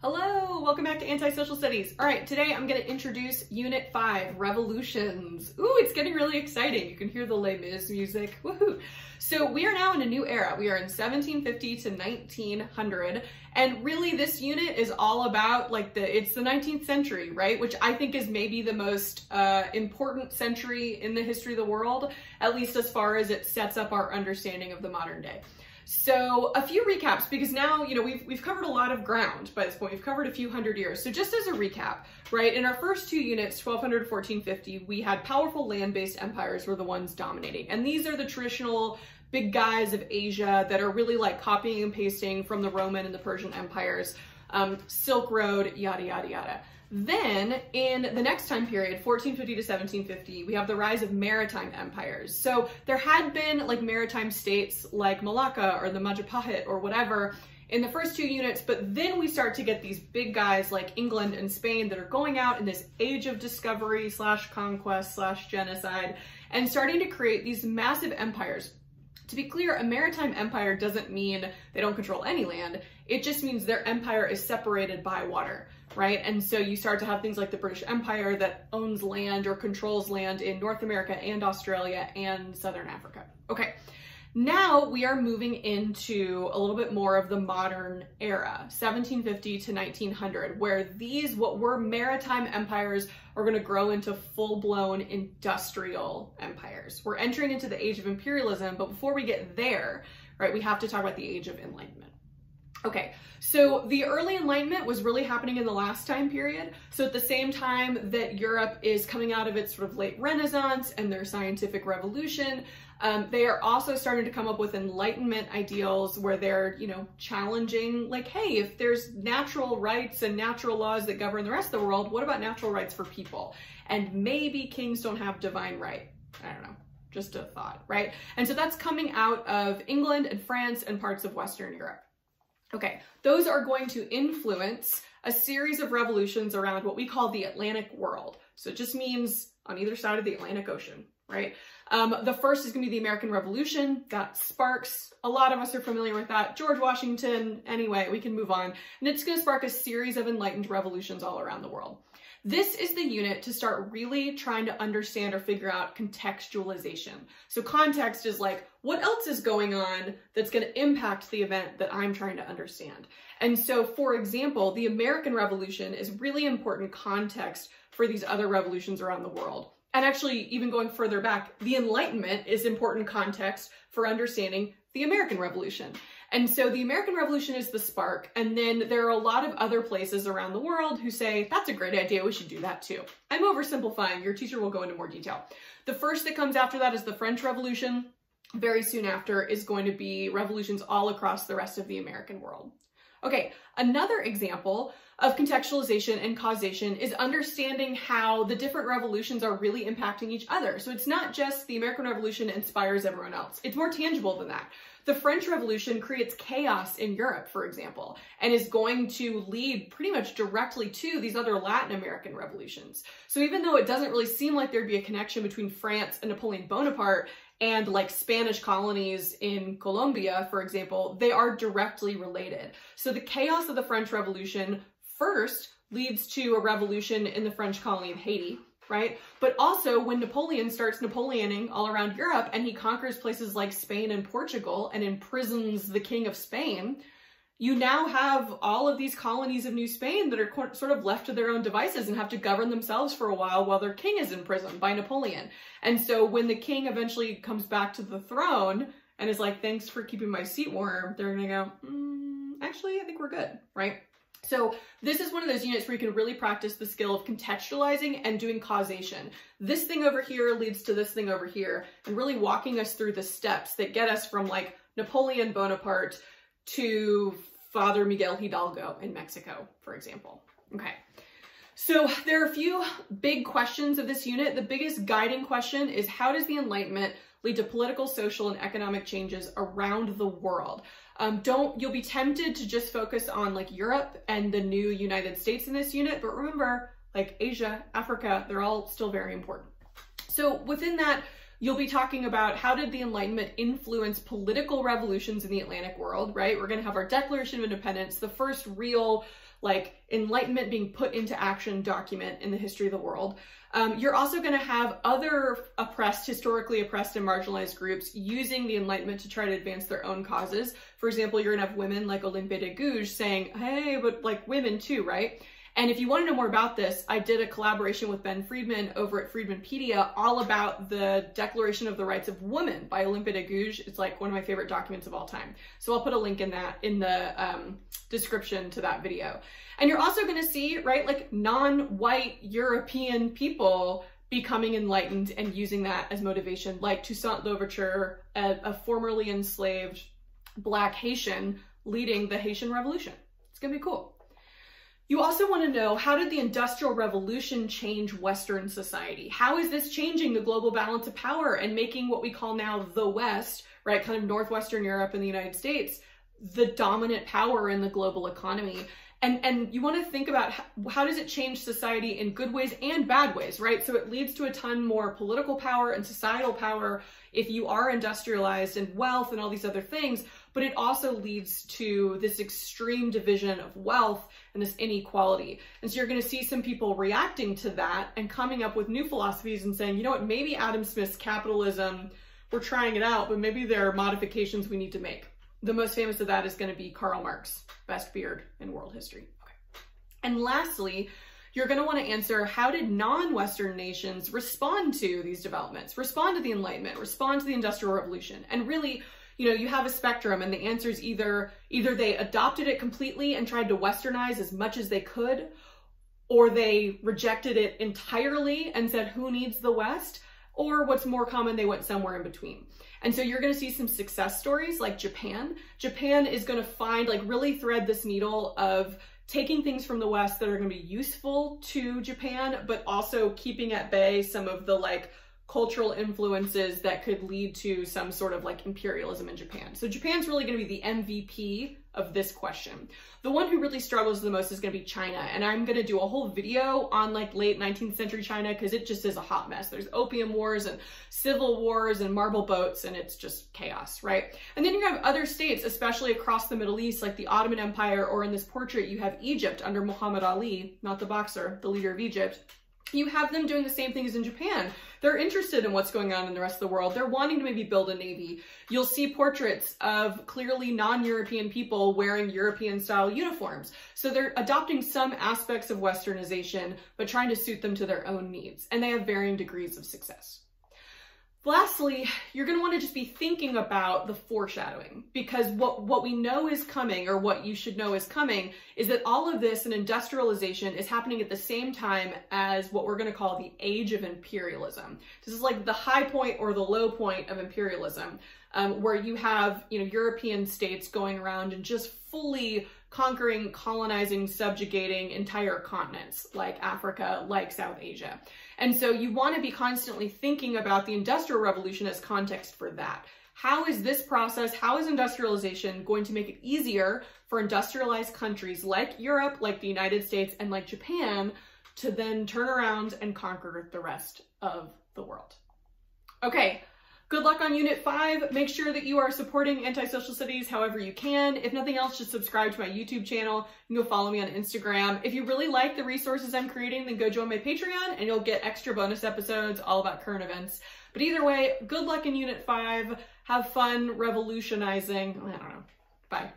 Hello, welcome back to Anti-Social Studies. All right, today I'm going to introduce Unit 5, Revolutions. Ooh, it's getting really exciting. You can hear the Les Mis music. Woohoo! So we are now in a new era. We are in 1750 to 1900, and really this unit is all about it's the 19th century, right? Which I think is maybe the most important century in the history of the world, at least as far as it sets up our understanding of the modern day. So a few recaps, because now, we've covered a lot of ground by this point. We've covered a few hundred years. So just as a recap, right, in our first two units, 1200 to 1450, we had powerful land-based empires were the ones dominating. And these are the traditional big guys of Asia that are really like copying and pasting from the Roman and the Persian empires, Silk Road, yada, yada, yada. Then in the next time period, 1450 to 1750, we have the rise of maritime empires. So there had been like maritime states like Malacca or the Majapahit or whatever in the first two units, but then we start to get these big guys like England and Spain that are going out in this age of discovery / conquest / genocide and starting to create these massive empires. To be clear, a maritime empire doesn't mean they don't control any land. It just means their empire is separated by water, right? And so you start to have things like the British Empire that owns land or controls land in North America and Australia and Southern Africa. Okay, now we are moving into a little bit more of the modern era, 1750 to 1900, where these, what were maritime empires, are going to grow into full-blown industrial empires. We're entering into the age of imperialism, but before we get there, right, we have to talk about the age of enlightenment. Okay, so the early Enlightenment was really happening in the last time period. So at the same time that Europe is coming out of its sort of late Renaissance and their scientific revolution, they are also starting to come up with Enlightenment ideals where they're, challenging like, hey, if there's natural rights and natural laws that govern the rest of the world, what about natural rights for people? And maybe kings don't have divine right. I don't know, just a thought, right? And so that's coming out of England and France and parts of Western Europe. Okay, those are going to influence a series of revolutions around what we call the Atlantic world. So it just means on either side of the Atlantic Ocean, right? The first is going to be the American Revolution. That sparks, a lot of us are familiar with that. George Washington, anyway, we can move on. And it's going to spark a series of enlightened revolutions all around the world. This is the unit to start really trying to understand or figure out contextualization. So context is like, what else is going on that's going to impact the event that I'm trying to understand? And so, for example, the American Revolution is really important context for these other revolutions around the world. And actually, even going further back, the Enlightenment is important context for understanding the American Revolution. And so the American Revolution is the spark, and then there are a lot of other places around the world who say, that's a great idea, we should do that too. I'm oversimplifying, your teacher will go into more detail. The first that comes after that is the French Revolution. Very soon after is going to be revolutions all across the rest of the American world. Okay, another example of contextualization and causation is understanding how the different revolutions are really impacting each other. So it's not just the American Revolution inspires everyone else. It's more tangible than that. The French Revolution creates chaos in Europe, for example, and is going to lead pretty much directly to these other Latin American revolutions. So even though it doesn't really seem like there'd be a connection between France and Napoleon Bonaparte and like Spanish colonies in Colombia, for example, they are directly related. So the chaos of the French Revolution first leads to a revolution in the French colony of Haiti, right? But also when Napoleon starts Napoleoning all around Europe and he conquers places like Spain and Portugal and imprisons the King of Spain, you now have all of these colonies of New Spain that are sort of left to their own devices and have to govern themselves for a while their king is imprisoned by Napoleon. And so when the king eventually comes back to the throne and is like, thanks for keeping my seat warm, they're gonna go, actually, I think we're good, right? So this is one of those units where you can really practice the skill of contextualizing and doing causation. This thing over here leads to this thing over here, and really walking us through the steps that get us from like Napoleon Bonaparte to Father Miguel Hidalgo in Mexico, for example. Okay, so there are a few big questions of this unit. The biggest guiding question is, how does the Enlightenment lead to political, social, and economic changes around the world? You'll be tempted to just focus on like Europe and the new United States in this unit, but remember, like Asia, Africa, they're all still very important. So within that, you'll be talking about how did the Enlightenment influence political revolutions in the Atlantic world, right? We're going to have our Declaration of Independence, the first real like Enlightenment being put into action document in the history of the world. You're also going to have other historically oppressed and marginalized groups using the Enlightenment to try to advance their own causes. For example, you're going to have women like Olympe de Gouges saying, hey, but like women too, right? And if you want to know more about this, I did a collaboration with Ben Friedman over at Friedmanpedia all about the Declaration of the Rights of Women by Olympe de Gouges. It's like one of my favorite documents of all time. So I'll put a link in the description to that video. And you're also going to see, right, like non-white European people becoming enlightened and using that as motivation, like Toussaint Louverture, a formerly enslaved Black Haitian leading the Haitian Revolution. It's going to be cool. You also want to know, how did the Industrial Revolution change Western society? How is this changing the global balance of power and making what we call now the West, right, kind of Northwestern Europe and the United States, the dominant power in the global economy? And you want to think about how does it change society in good ways and bad ways, right? So it leads to a ton more political power and societal power if you are industrialized, and wealth and all these other things, but it also leads to this extreme division of wealth and this inequality. And so you're going to see some people reacting to that and coming up with new philosophies and saying, you know what, maybe Adam Smith's capitalism, we're trying it out, but maybe there are modifications we need to make. The most famous of that is going to be Karl Marx, best beard in world history. Okay. And lastly, you're going to want to answer, how did non-Western nations respond to these developments, respond to the Enlightenment, respond to the Industrial Revolution? And really, you know, you have a spectrum, and the answer is either they adopted it completely and tried to Westernize as much as they could, or they rejected it entirely and said, who needs the West? Or what's more common, they went somewhere in between. And so you're going to see some success stories like Japan. Japan is going to find, like, really thread this needle of taking things from the West that are going to be useful to Japan, but also keeping at bay some of the like cultural influences that could lead to some sort of like imperialism in Japan. So Japan's really going to be the MVP of this question. The one who really struggles the most is going to be China. And I'm going to do a whole video on like late 19th century China, because it just is a hot mess. There's opium wars and civil wars and marble boats, and it's just chaos, right? And then you have other states, especially across the Middle East, like the Ottoman Empire, or in this portrait, you have Egypt under Muhammad Ali, not the boxer, the leader of Egypt. You have them doing the same things in Japan. They're interested in what's going on in the rest of the world. They're wanting to maybe build a navy. You'll see portraits of clearly non-European people wearing European-style uniforms. So they're adopting some aspects of Westernization, but trying to suit them to their own needs. And they have varying degrees of success. Lastly, you're going to want to just be thinking about the foreshadowing, because what we know is coming, or what you should know is coming, is that all of this and industrialization is happening at the same time as what we're going to call the age of imperialism. This is like the high point or the low point of imperialism, where you have, you know, European states going around and just fully conquering, colonizing, subjugating entire continents like Africa, like South Asia. And so you want to be constantly thinking about the Industrial Revolution as context for that. How is this process, how is industrialization going to make it easier for industrialized countries like Europe, like the United States, and like Japan to then turn around and conquer the rest of the world? Okay. Good luck on Unit 5. Make sure that you are supporting anti-social studies however you can. If nothing else, just subscribe to my YouTube channel. You can go follow me on Instagram. If you really like the resources I'm creating, then go join my Patreon and you'll get extra bonus episodes all about current events. But either way, good luck in Unit 5. Have fun revolutionizing. I don't know. Bye.